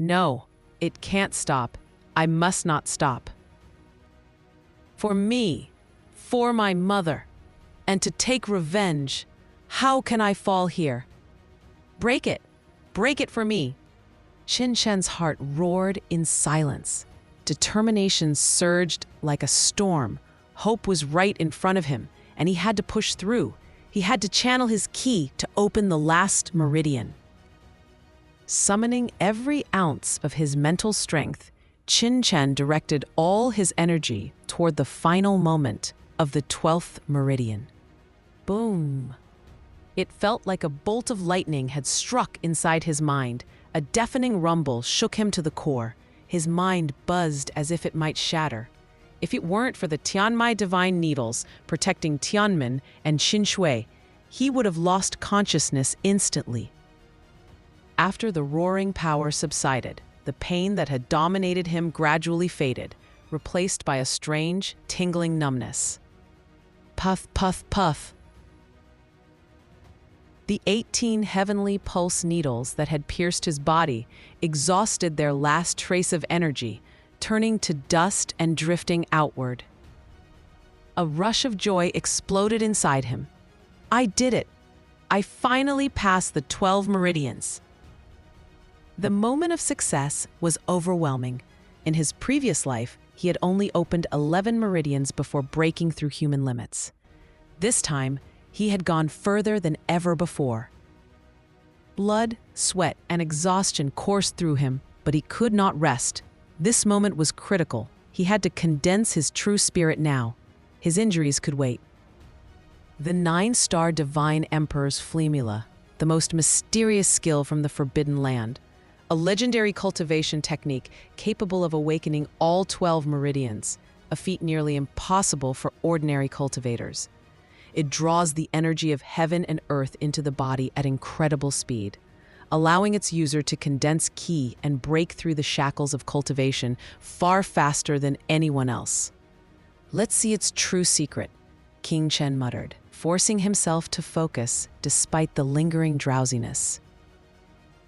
No, it can't stop. I must not stop. For me, for my mother, and to take revenge, how can I fall here? Break it for me. Chen's heart roared in silence. Determination surged like a storm. Hope was right in front of him, and he had to push through. He had to channel his ki to open the last meridian. Summoning every ounce of his mental strength, Chen directed all his energy toward the final moment of the 12th meridian. Boom! It felt like a bolt of lightning had struck inside his mind. A deafening rumble shook him to the core. His mind buzzed as if it might shatter. If it weren't for the Tianmai divine needles protecting Tianmen and Qinshui, he would have lost consciousness instantly. After the roaring power subsided, the pain that had dominated him gradually faded, replaced by a strange, tingling numbness. Puff, puff, puff. The 18 heavenly pulse needles that had pierced his body exhausted their last trace of energy, turning to dust and drifting outward. A rush of joy exploded inside him. I did it! I finally passed the 12 meridians. The moment of success was overwhelming. In his previous life, he had only opened 11 meridians before breaking through human limits. This time, he had gone further than ever before. Blood, sweat, and exhaustion coursed through him, but he could not rest. This moment was critical. He had to condense his true spirit now. His injuries could wait. The 9-star Divine Emperor's Flemula, the most mysterious skill from the Forbidden Land, a legendary cultivation technique capable of awakening all 12 meridians, a feat nearly impossible for ordinary cultivators. It draws the energy of heaven and earth into the body at incredible speed, allowing its user to condense ki and break through the shackles of cultivation far faster than anyone else. Let's see its true secret, King Chen muttered, forcing himself to focus despite the lingering drowsiness.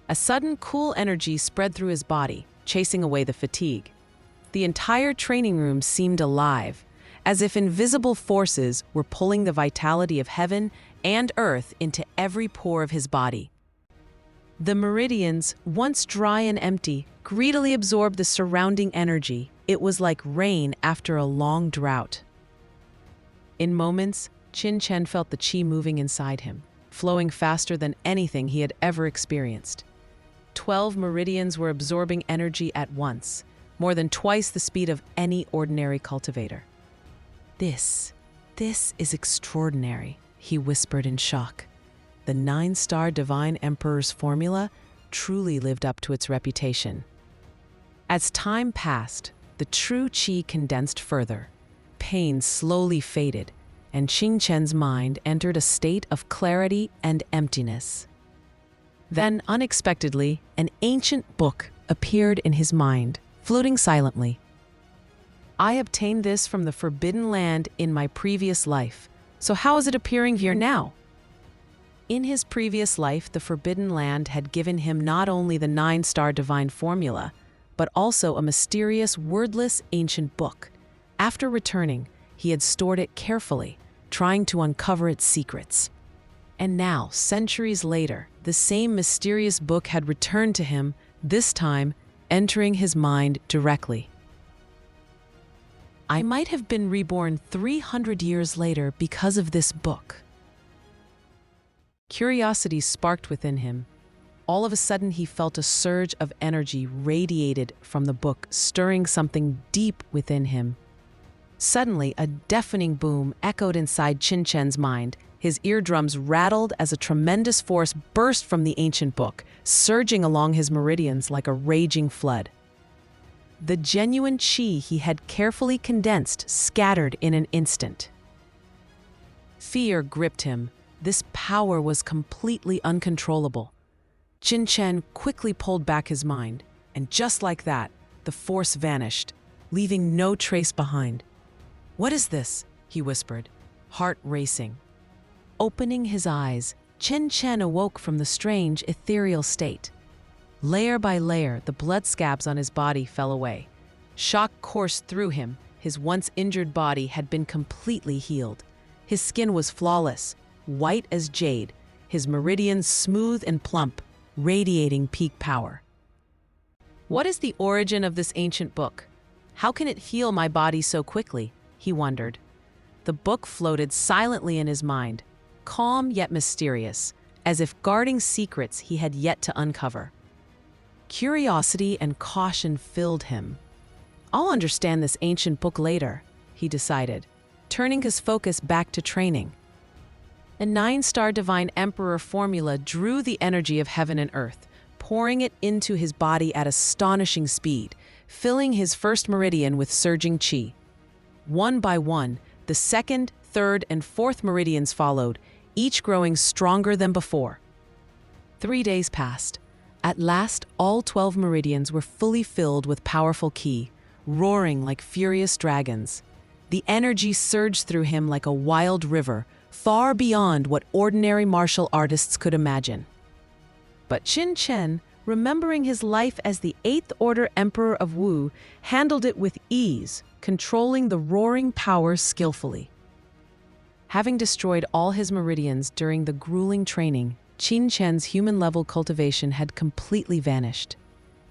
A sudden cool energy spread through his body, chasing away the fatigue. The entire training room seemed alive, as if invisible forces were pulling the vitality of heaven and earth into every pore of his body. The meridians, once dry and empty, greedily absorbed the surrounding energy. It was like rain after a long drought. In moments, Chen felt the qi moving inside him, flowing faster than anything he had ever experienced. 12 meridians were absorbing energy at once, more than twice the speed of any ordinary cultivator. This is extraordinary, he whispered in shock. The 9-star Divine Emperor's formula truly lived up to its reputation. As time passed, the true qi condensed further. Pain slowly faded, and Chen's mind entered a state of clarity and emptiness. Then, unexpectedly, an ancient book appeared in his mind, floating silently. I obtained this from the Forbidden Land in my previous life, so how is it appearing here now? In his previous life, the Forbidden Land had given him not only the 9-star divine formula, but also a mysterious, wordless ancient book. After returning, he had stored it carefully, trying to uncover its secrets. And now, centuries later, the same mysterious book had returned to him, this time entering his mind directly. I might have been reborn 300 years later because of this book. Curiosity sparked within him. All of a sudden, he felt a surge of energy radiated from the book, stirring something deep within him. Suddenly, a deafening boom echoed inside Chen's mind. His eardrums rattled as a tremendous force burst from the ancient book, surging along his meridians like a raging flood. The genuine qi he had carefully condensed scattered in an instant. Fear gripped him. This power was completely uncontrollable. Chen quickly pulled back his mind, and just like that, the force vanished, leaving no trace behind. "What is this?" he whispered, heart racing. Opening his eyes, Chen awoke from the strange, ethereal state. Layer by layer, the blood scabs on his body fell away. Shock coursed through him. His once injured body had been completely healed. His skin was flawless, white as jade, his meridians smooth and plump, radiating peak power. What is the origin of this ancient book? How can it heal my body so quickly? He wondered. The book floated silently in his mind, calm yet mysterious, as if guarding secrets he had yet to uncover. Curiosity and caution filled him. I'll understand this ancient book later, he decided, turning his focus back to training. A 9-star Divine Emperor formula drew the energy of heaven and earth, pouring it into his body at astonishing speed, filling his first meridian with surging chi. One by one, the second, third, and fourth meridians followed, each growing stronger than before. 3 days passed. At last, all 12 meridians were fully filled with powerful ki, roaring like furious dragons. The energy surged through him like a wild river, far beyond what ordinary martial artists could imagine. But CHEN, remembering his life as the 8th Order Emperor of Wu, handled it with ease, controlling the roaring power skillfully. Having destroyed all his meridians during the grueling training, CHEN's human-level cultivation had completely vanished.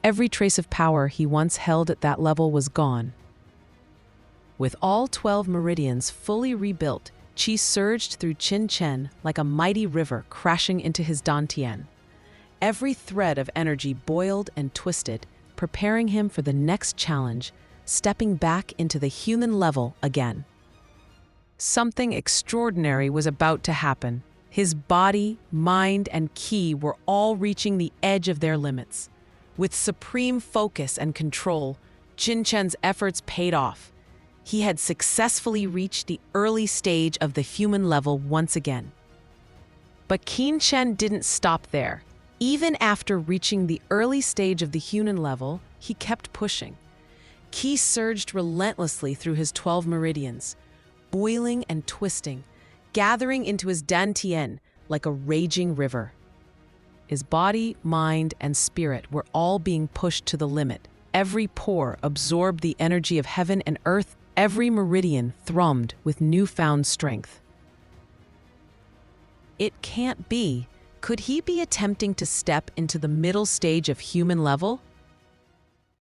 Every trace of power he once held at that level was gone. With all 12 meridians fully rebuilt, Qi surged through CHEN like a mighty river crashing into his dantian. Every thread of energy boiled and twisted, preparing him for the next challenge, stepping back into the human level again. Something extraordinary was about to happen. His body, mind, and ki were all reaching the edge of their limits. With supreme focus and control, CHEN's efforts paid off. He had successfully reached the early stage of the human level once again. But CHEN didn't stop there. Even after reaching the early stage of the human level, he kept pushing. Ki surged relentlessly through his 12 meridians, boiling and twisting, gathering into his dantian like a raging river. His body, mind, and spirit were all being pushed to the limit. Every pore absorbed the energy of heaven and earth. Every meridian thrummed with newfound strength. It can't be. Could he be attempting to step into the middle stage of human level?